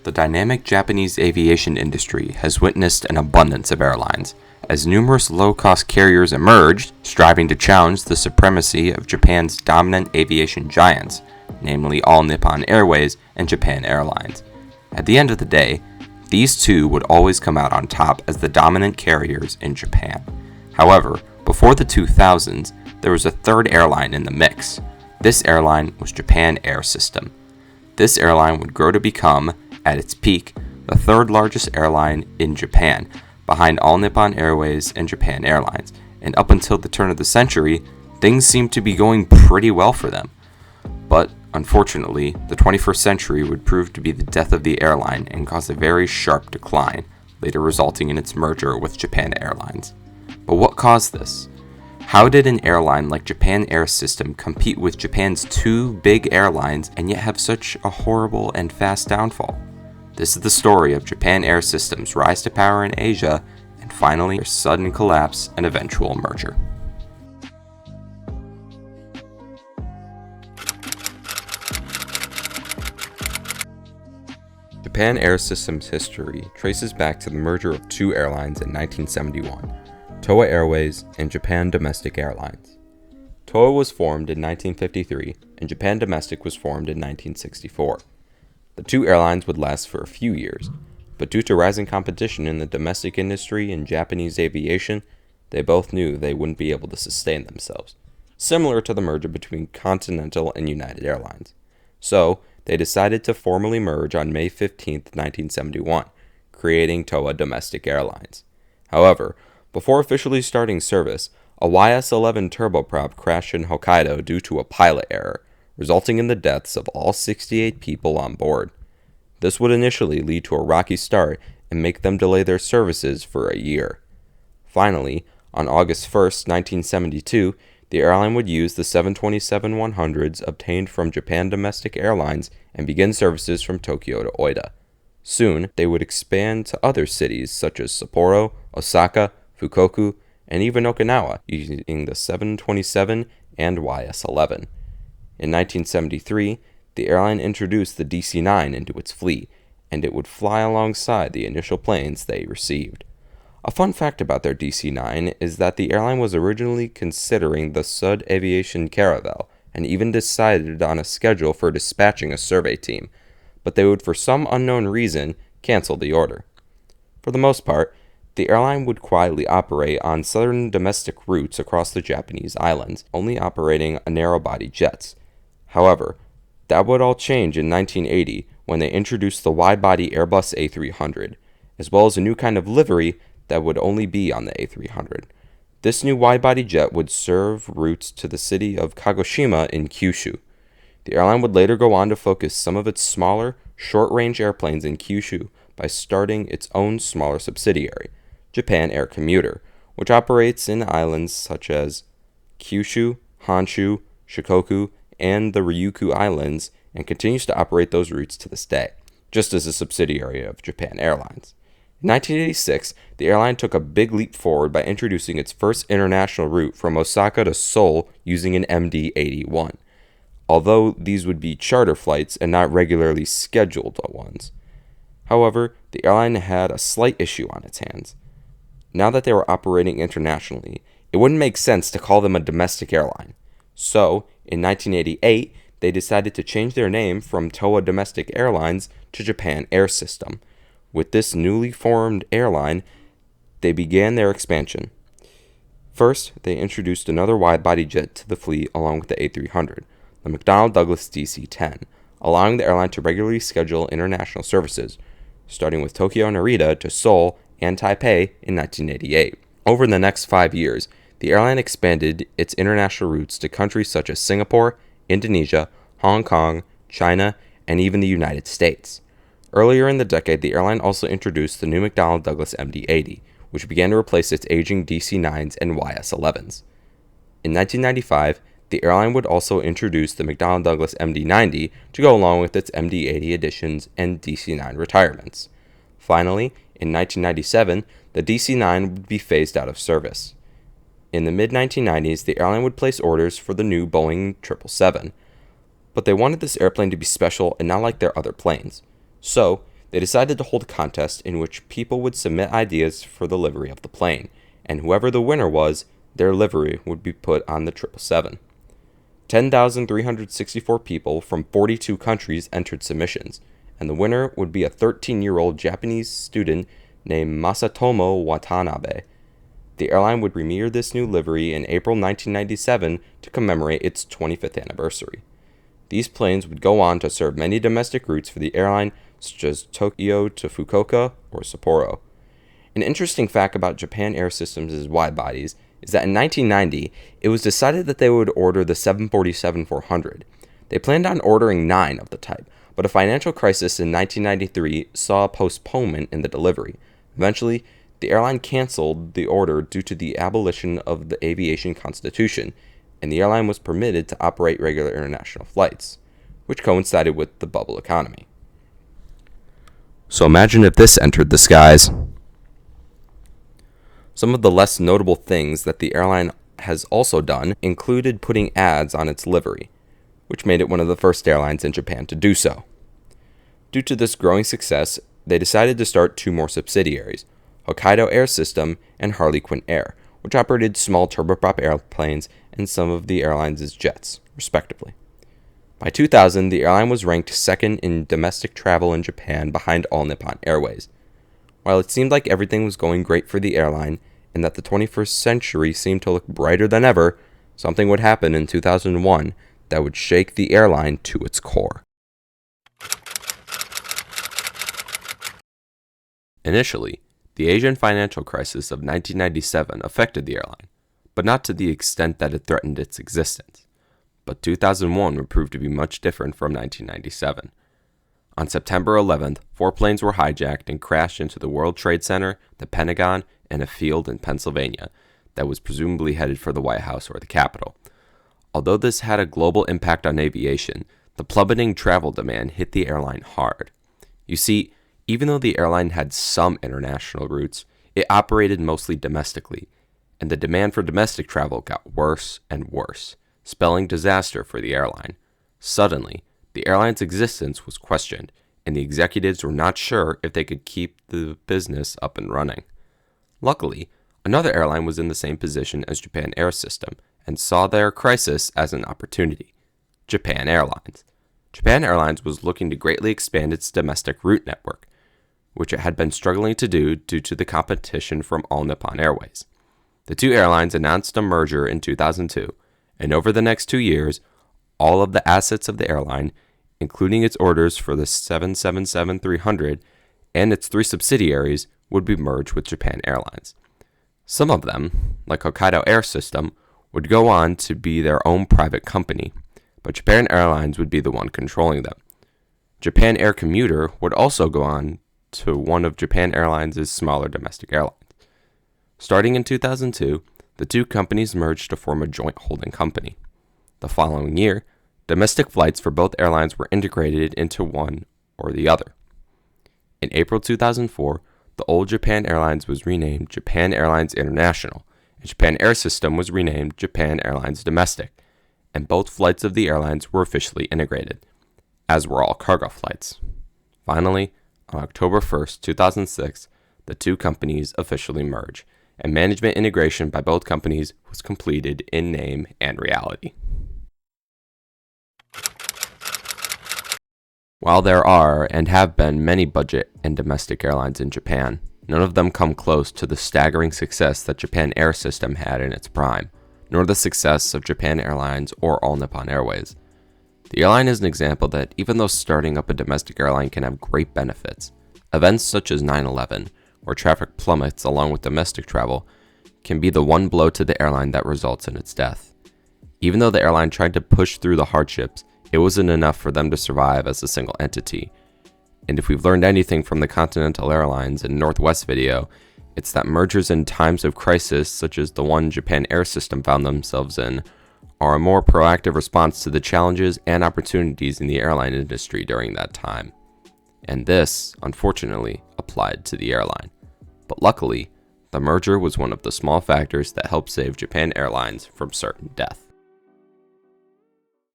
The dynamic Japanese aviation industry has witnessed an abundance of airlines, as numerous low-cost carriers emerged, striving to challenge the supremacy of Japan's dominant aviation giants, namely All Nippon Airways and Japan Airlines. At the end of the day, these two would always come out on top as the dominant carriers in Japan. However, before the 2000s, there was a third airline in the mix. This airline was Japan Air System. This airline would grow to become, at its peak, the third largest airline in Japan, behind All Nippon Airways and Japan Airlines, and up until the turn of the century, things seemed to be going pretty well for them. But, unfortunately, the 21st century would prove to be the death of the airline and cause a very sharp decline, later resulting in its merger with Japan Airlines. But what caused this? How did an airline like Japan Air System compete with Japan's two big airlines and yet have such a horrible and fast downfall? This is the story of Japan Air System's rise to power in Asia and finally their sudden collapse and eventual merger. Japan Air System's history traces back to the merger of two airlines in 1971, Toa Airways and Japan Domestic Airlines. Toa was formed in 1953 and Japan Domestic was formed in 1964. The two airlines would last for a few years, but due to rising competition in the domestic industry and Japanese aviation, they both knew they wouldn't be able to sustain themselves, similar to the merger between Continental and United Airlines. So, they decided to formally merge on May 15, 1971, creating Toa Domestic Airlines. However, before officially starting service, a YS-11 turboprop crashed in Hokkaido due to a pilot error, resulting in the deaths of all 68 people on board. This would initially lead to a rocky start and make them delay their services for a year. Finally, on August 1, 1972, the airline would use the 727-100s obtained from Japan Domestic Airlines and begin services from Tokyo to Oita. Soon, they would expand to other cities such as Sapporo, Osaka, Fukoku, and even Okinawa using the 727 and YS-11. In 1973, the airline introduced the DC-9 into its fleet, and it would fly alongside the initial planes they received. A fun fact about their DC-9 is that the airline was originally considering the Sud Aviation Caravel, and even decided on a schedule for dispatching a survey team, but they would for some unknown reason cancel the order. For the most part, the airline would quietly operate on southern domestic routes across the Japanese islands, only operating narrow-body jets. However, that would all change in 1980 when they introduced the wide-body Airbus A300, as well as a new kind of livery that would only be on the A300. This new wide-body jet would serve routes to the city of Kagoshima in Kyushu. The airline would later go on to focus some of its smaller, short-range airplanes in Kyushu by starting its own smaller subsidiary, Japan Air Commuter, which operates in islands such as Kyushu, Honshu, Shikoku, and the Ryukyu Islands, and continues to operate those routes to this day, just as a subsidiary of Japan Airlines. In 1986, the airline took a big leap forward by introducing its first international route from Osaka to Seoul using an MD-81, although these would be charter flights and not regularly scheduled ones. However, the airline had a slight issue on its hands. Now that they were operating internationally, it wouldn't make sense to call them a domestic airline. So, in 1988, they decided to change their name from Toa Domestic Airlines to Japan Air System. With this newly formed airline, they began their expansion. First, they introduced another wide-body jet to the fleet along with the A300, the McDonnell Douglas DC-10, allowing the airline to regularly schedule international services, starting with Tokyo Narita to Seoul and Taipei in 1988. Over the next 5 years, the airline expanded its international routes to countries such as Singapore, Indonesia, Hong Kong, China, and even the United States. Earlier in the decade, the airline also introduced the new McDonnell Douglas MD-80, which began to replace its aging DC-9s and YS-11s. In 1995, the airline would also introduce the McDonnell Douglas MD-90 to go along with its MD-80 additions and DC-9 retirements. Finally, in 1997, the DC-9 would be phased out of service. In the mid-1990s, the airline would place orders for the new Boeing 777, but they wanted this airplane to be special and not like their other planes. So, they decided to hold a contest in which people would submit ideas for the livery of the plane, and whoever the winner was, their livery would be put on the 777. 10,364 people from 42 countries entered submissions, and the winner would be a 13-year-old Japanese student named Masatomo Watanabe. The airline would premiere this new livery in April 1997 to commemorate its 25th anniversary. These planes would go on to serve many domestic routes for the airline, such as Tokyo to Fukuoka or Sapporo. An interesting fact about Japan Air Systems' wide-bodies is that in 1990, it was decided that they would order the 747-400. They planned on ordering 9 of the type, but a financial crisis in 1993 saw a postponement in the delivery. Eventually, the airline canceled the order due to the abolition of the aviation constitution, and the airline was permitted to operate regular international flights, which coincided with the bubble economy. So imagine if this entered the skies. Some of the less notable things that the airline has also done included putting ads on its livery, which made it one of the first airlines in Japan to do so. Due to this growing success, they decided to start 2 more subsidiaries, Hokkaido Air System and Harlequin Air, which operated small turboprop airplanes and some of the airline's jets, respectively. By 2000, the airline was ranked 2nd in domestic travel in Japan behind All Nippon Airways. While it seemed like everything was going great for the airline and that the 21st century seemed to look brighter than ever, something would happen in 2001 that would shake the airline to its core. Initially, the Asian financial crisis of 1997 affected the airline, but not to the extent that it threatened its existence. But 2001 would prove to be much different from 1997. On September 11th, 4 planes were hijacked and crashed into the World Trade Center, the Pentagon, and a field in Pennsylvania that was presumably headed for the White House or the Capitol. Although this had a global impact on aviation, the plummeting travel demand hit the airline hard. You see, even though the airline had some international routes, it operated mostly domestically, and the demand for domestic travel got worse and worse, spelling disaster for the airline. Suddenly, the airline's existence was questioned, and the executives were not sure if they could keep the business up and running. Luckily, another airline was in the same position as Japan Air System and saw their crisis as an opportunity: Japan Airlines. Japan Airlines was looking to greatly expand its domestic route network, which it had been struggling to do due to the competition from All Nippon Airways. The 2 airlines announced a merger in 2002, and over the next 2 years, all of the assets of the airline, including its orders for the 777-300 and its 3 subsidiaries, would be merged with Japan Airlines. Some of them, like Hokkaido Air System, would go on to be their own private company, but Japan Airlines would be the one controlling them. Japan Air Commuter would also go on to one of Japan Airlines' smaller domestic airlines. Starting in 2002, the 2 companies merged to form a joint holding company. The following year, domestic flights for both airlines were integrated into one or the other. In April 2004, the old Japan Airlines was renamed Japan Airlines International, and Japan Air System was renamed Japan Airlines Domestic, and both flights of the airlines were officially integrated, as were all cargo flights. Finally, on October 1st, 2006, the 2 companies officially merged, and management integration by both companies was completed in name and reality. While there are and have been many budget and domestic airlines in Japan, none of them come close to the staggering success that Japan Air System had in its prime, nor the success of Japan Airlines or All Nippon Airways. The airline is an example that even though starting up a domestic airline can have great benefits, events such as 9/11, where traffic plummets along with domestic travel, can be the one blow to the airline that results in its death. Even though the airline tried to push through the hardships, it wasn't enough for them to survive as a single entity. And if we've learned anything from the Continental Airlines and Northwest video, it's that mergers in times of crisis, such as the one Japan Air System found themselves in, are a more proactive response to the challenges and opportunities in the airline industry during that time. And this, unfortunately, applied to the airline. But luckily, the merger was one of the small factors that helped save Japan Airlines from certain death.